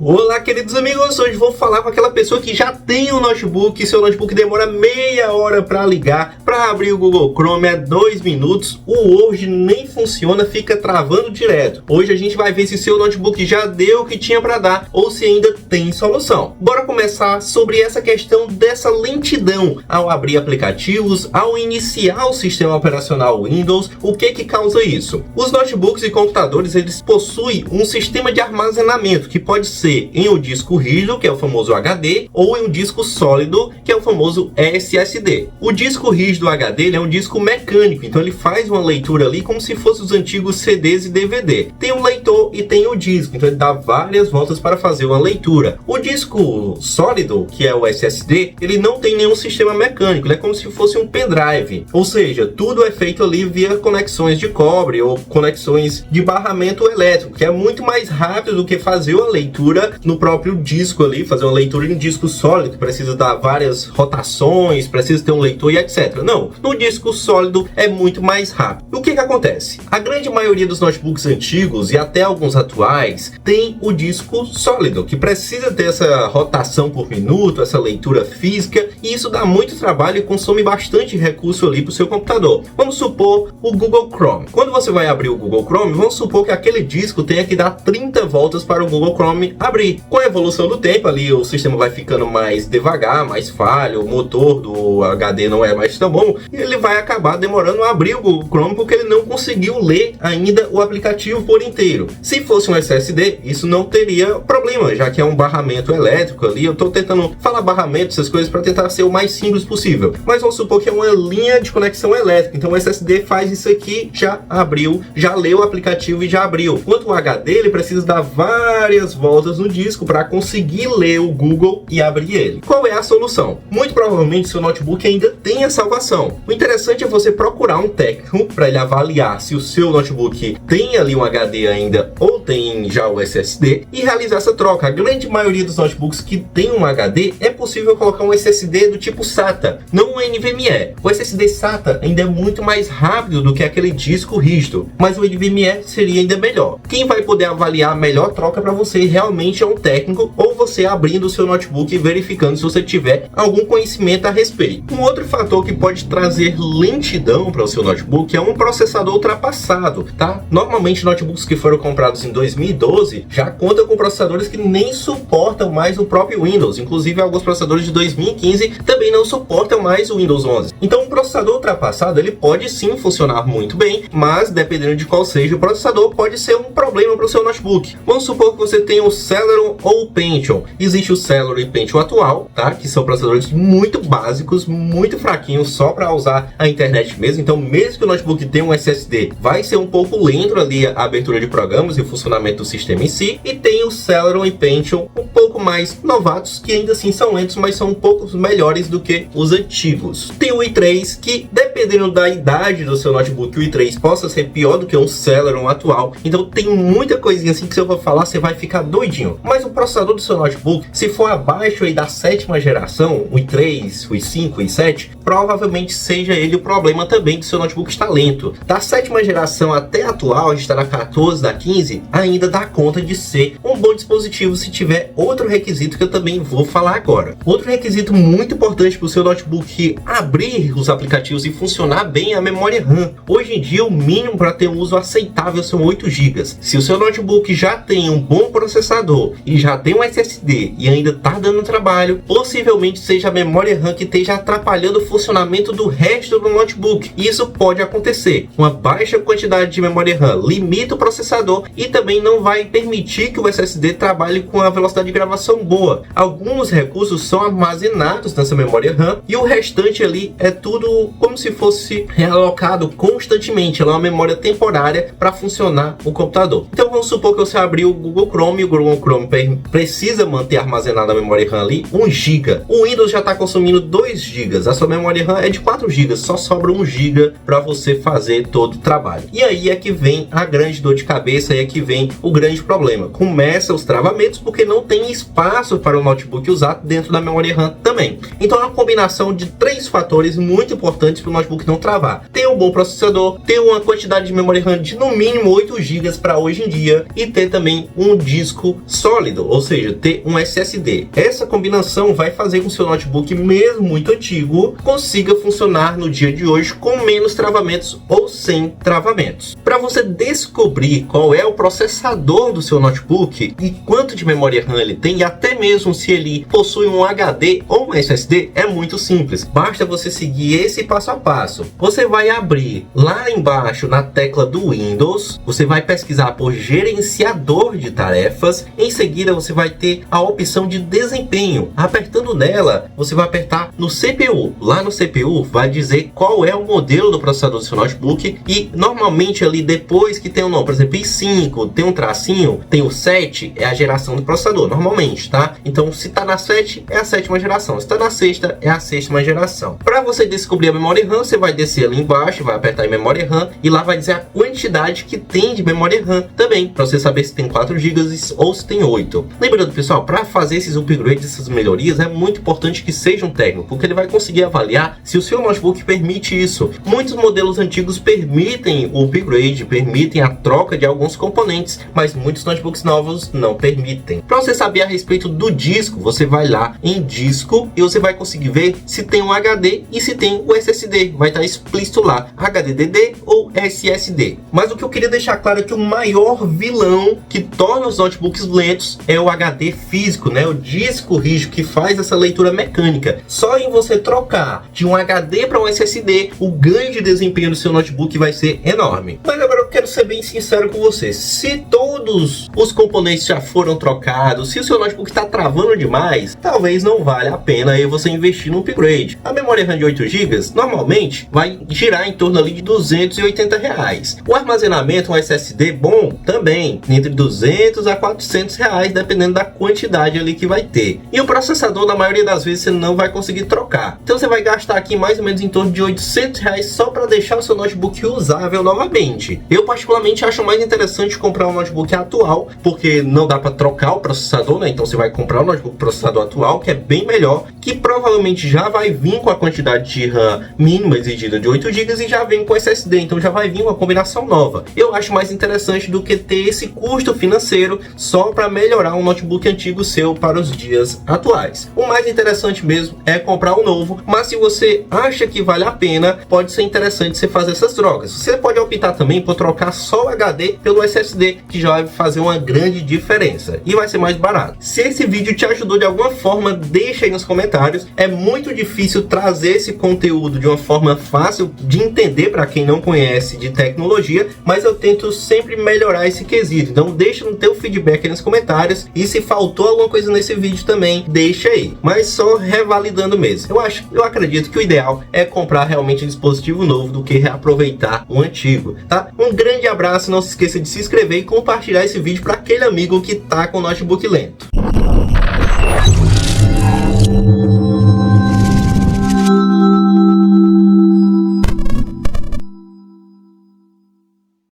Olá, queridos amigos, hoje vou falar com aquela pessoa que já tem um notebook e seu notebook demora meia hora para ligar, para abrir o Google Chrome é 2 minutos, o Word nem funciona, fica travando direto. Hoje a gente vai ver se seu notebook já deu o que tinha para dar ou se ainda tem solução. Bora começar sobre essa questão dessa lentidão ao abrir aplicativos, ao iniciar o sistema operacional Windows. O que causa isso? Os notebooks e computadores, eles possuem um sistema de armazenamento que pode ser em um disco rígido, que é o famoso HD, ou em um disco sólido, que é o famoso SSD. O disco rígido HD ele é um disco mecânico, então ele faz uma leitura ali como se fosse os antigos CDs e DVD. Tem um leitor e tem o disco, então ele dá várias voltas para fazer uma leitura. O disco sólido, que é o SSD, ele não tem nenhum sistema mecânico, ele é como se fosse um pendrive, ou seja, tudo é feito ali via conexões de cobre ou conexões de barramento elétrico, que é muito mais rápido do que fazer uma leitura no próprio disco ali, fazer uma leitura em disco sólido, que precisa dar várias rotações, precisa ter um leitor e etc. Não, no disco sólido é muito mais rápido. O que acontece? A grande maioria dos notebooks antigos e até alguns atuais tem o disco sólido, que precisa ter essa rotação por minuto, essa leitura física, e isso dá muito trabalho e consome bastante recurso ali para o seu computador. Vamos supor o Google Chrome. Quando você vai abrir o Google Chrome, vamos supor que aquele disco tenha que dar 30 voltas para o Google Chrome abrir. Com a evolução do tempo ali, o sistema vai ficando mais devagar, mais falho, o motor do HD não é mais tão bom, e ele vai acabar demorando a abrir o Google Chrome porque ele não conseguiu ler ainda o aplicativo por inteiro. Se fosse um SSD, isso não teria problema, já que é um barramento elétrico ali. Eu estou tentando falar barramento, essas coisas, para tentar ser o mais simples possível. Mas vamos supor que é uma linha de conexão elétrica, então o SSD faz isso aqui, já abriu, já leu o aplicativo e já abriu. Enquanto o HD, ele precisa dar várias voltas no disco para conseguir ler o Google e abrir ele. Qual é a solução? Muito provavelmente seu notebook ainda tem a salvação. O interessante é você procurar um técnico para ele avaliar se o seu notebook tem ali um HD ainda ou tem já o SSD e realizar essa troca. A grande maioria dos notebooks que tem um HD é possível colocar um SSD do tipo SATA, não um NVMe. O SSD SATA ainda é muito mais rápido do que aquele disco rígido, mas o NVMe seria ainda melhor. Quem vai poder avaliar a melhor troca para você realmente é um técnico, ou você abrindo o seu notebook e verificando se você tiver algum conhecimento a respeito. Um outro fator que pode trazer lentidão para o seu notebook é um processador ultrapassado, tá? Normalmente notebooks que foram comprados em 2012 já contam com processadores que nem suportam mais o próprio Windows, inclusive alguns processadores de 2015 também não suportam mais o Windows 11. Então um processador ultrapassado ele pode sim funcionar muito bem, mas dependendo de qual seja o processador pode ser um problema para o seu notebook. Vamos supor que você tenha o Celeron ou o Pentium. Existe o Celeron e Pentium atual, tá? Que são processadores muito básicos, muito fraquinhos, só para usar a internet mesmo. Então, mesmo que o notebook tenha um SSD, vai ser um pouco lento ali a abertura de programas e o funcionamento do sistema em si. E tem o Celeron e Pentium um pouco mais novatos, que ainda assim são lentos, mas são um pouco melhores do que os antigos. Tem o i3, que dependendo da idade do seu notebook, o i3 possa ser pior do que um Celeron atual. Então, tem muita coisinha assim que se eu vou falar, você vai ficar doidinho. Mas o processador do seu notebook, se for abaixo aí da 7ª geração, o i3, o i5, o i7, provavelmente seja ele o problema também, que seu notebook está lento. Da 7ª geração até a atual, a gente está na 14, da 15, ainda dá conta de ser um bom dispositivo se tiver outro requisito que eu também vou falar agora. Outro requisito muito importante para o seu notebook abrir os aplicativos e funcionar bem é a memória RAM. Hoje em dia, o mínimo para ter um uso aceitável são 8 GB. Se o seu notebook já tem um bom processador e já tem um SSD e ainda está dando trabalho, possivelmente seja a memória RAM que esteja atrapalhando o funcionamento do resto do notebook. Isso pode acontecer. Uma baixa quantidade de memória RAM limita o processador e também não vai permitir que o SSD trabalhe com a velocidade de gravação boa. Alguns recursos são armazenados nessa memória RAM e o restante ali é tudo como se fosse realocado constantemente. Ela é uma memória temporária para funcionar o computador. Então vamos supor que você abriu o Google Chrome e o Google Chrome precisa manter armazenada a memória RAM ali 1 GB. O Windows já está consumindo 2 GB. A sua memória RAM é de 4 GB. Só sobra 1 GB para você fazer todo o trabalho. E aí é que vem a grande dor de cabeça, aí é que vem o grande problema. Começa os travamentos porque não tem espaço para o notebook usar dentro da memória RAM também. Então é uma combinação de 3 fatores muito importantes para o notebook não travar. Ter um bom processador, ter uma quantidade de memória RAM de no mínimo 8 GB para hoje em dia e ter também um disco sólido, ou seja, ter um SSD. Essa combinação vai fazer com que o seu notebook, mesmo muito antigo, consiga funcionar no dia de hoje com menos travamentos ou sem travamentos. Para você descobrir qual é o processador do seu notebook e quanto de memória RAM ele tem, e até mesmo se ele possui um HD ou um SSD, é muito simples. Basta você seguir esse passo a passo. Você vai abrir lá embaixo na tecla do Windows, você vai pesquisar por gerenciador de tarefas. Em seguida você vai ter a opção de desempenho. Apertando nela, você vai apertar no CPU. Lá no CPU vai dizer qual é o modelo do processador do seu notebook, e normalmente ali depois que tem o nome, por exemplo, i5, tem um tracinho, tem o 7, é a geração do processador, normalmente, tá? Então se tá na 7, é a 7ª geração, se tá na 6ª, é a 6ª geração. Para você descobrir a memória RAM, você vai descer ali embaixo, vai apertar em memória RAM, e lá vai dizer a quantidade que tem de memória RAM também, para você saber se tem 4 GB ou se tem 8. Lembrando, pessoal, para fazer esses upgrades, essas melhorias, é muito importante que seja um técnico, porque ele vai conseguir avaliar se o seu notebook permite isso. Muitos modelos antigos permitem o upgrade, permitem a troca de alguns componentes, mas muitos notebooks novos não permitem. Para você saber a respeito do disco, você vai lá em disco e você vai conseguir ver se tem um HD e se tem o SSD. Vai estar explícito lá, HDD ou SSD. Mas o que eu queria deixar claro é que o maior vilão que torna os notebooks lentos é o HD físico, né? O disco rígido que faz essa leitura mecânica. Só em você trocar de um HD para um SSD, o ganho de desempenho do seu notebook vai ser enorme. Mas agora eu quero ser bem sincero com você. Se todos os componentes já foram trocados, se o seu notebook está travando demais, talvez não valha a pena aí você investir no upgrade. A memória RAM de 8 GB normalmente vai girar em torno ali de R$280. O armazenamento, um SSD bom, também entre R$200 a R$400, dependendo da quantidade ali que vai ter. E o processador, na maioria das vezes, você não vai conseguir trocar. Então você vai gastar aqui mais ou menos em torno de R$800 só para deixar o seu notebook usável novamente. Eu particularmente acho mais interessante comprar um notebook atual, porque não dá para trocar o processador, né? Então você vai comprar um notebook processador atual, que é bem melhor, que provavelmente já vai vir com a quantidade de RAM mínima exigida de 8 GB e já vem com SSD, então já vai vir uma combinação nova. Eu acho mais interessante do que ter esse custo financeiro só para melhorar um notebook antigo seu para os dias atuais. O mais interessante mesmo é comprar um novo, mas se você acha que vale a pena, pode ser interessante você fazer essas trocas. Você pode optar também por trocar só o HD pelo SSD, que já vai fazer uma grande diferença e vai ser mais barato. Se esse vídeo te ajudou de alguma forma, deixa aí nos comentários. É muito difícil trazer esse conteúdo de uma forma fácil de entender para quem não conhece de tecnologia, mas eu tento sempre melhorar esse quesito. Então deixa no teu feedback aí nos comentários, e se faltou alguma coisa nesse vídeo também, deixa aí. Mas só revalidando mesmo. Eu acredito que o ideal é comprar realmente um dispositivo novo do que reaproveitar o antigo, tá? Um grande abraço, não se esqueça de se inscrever e compartilhar esse vídeo para aquele amigo que tá com o notebook lento.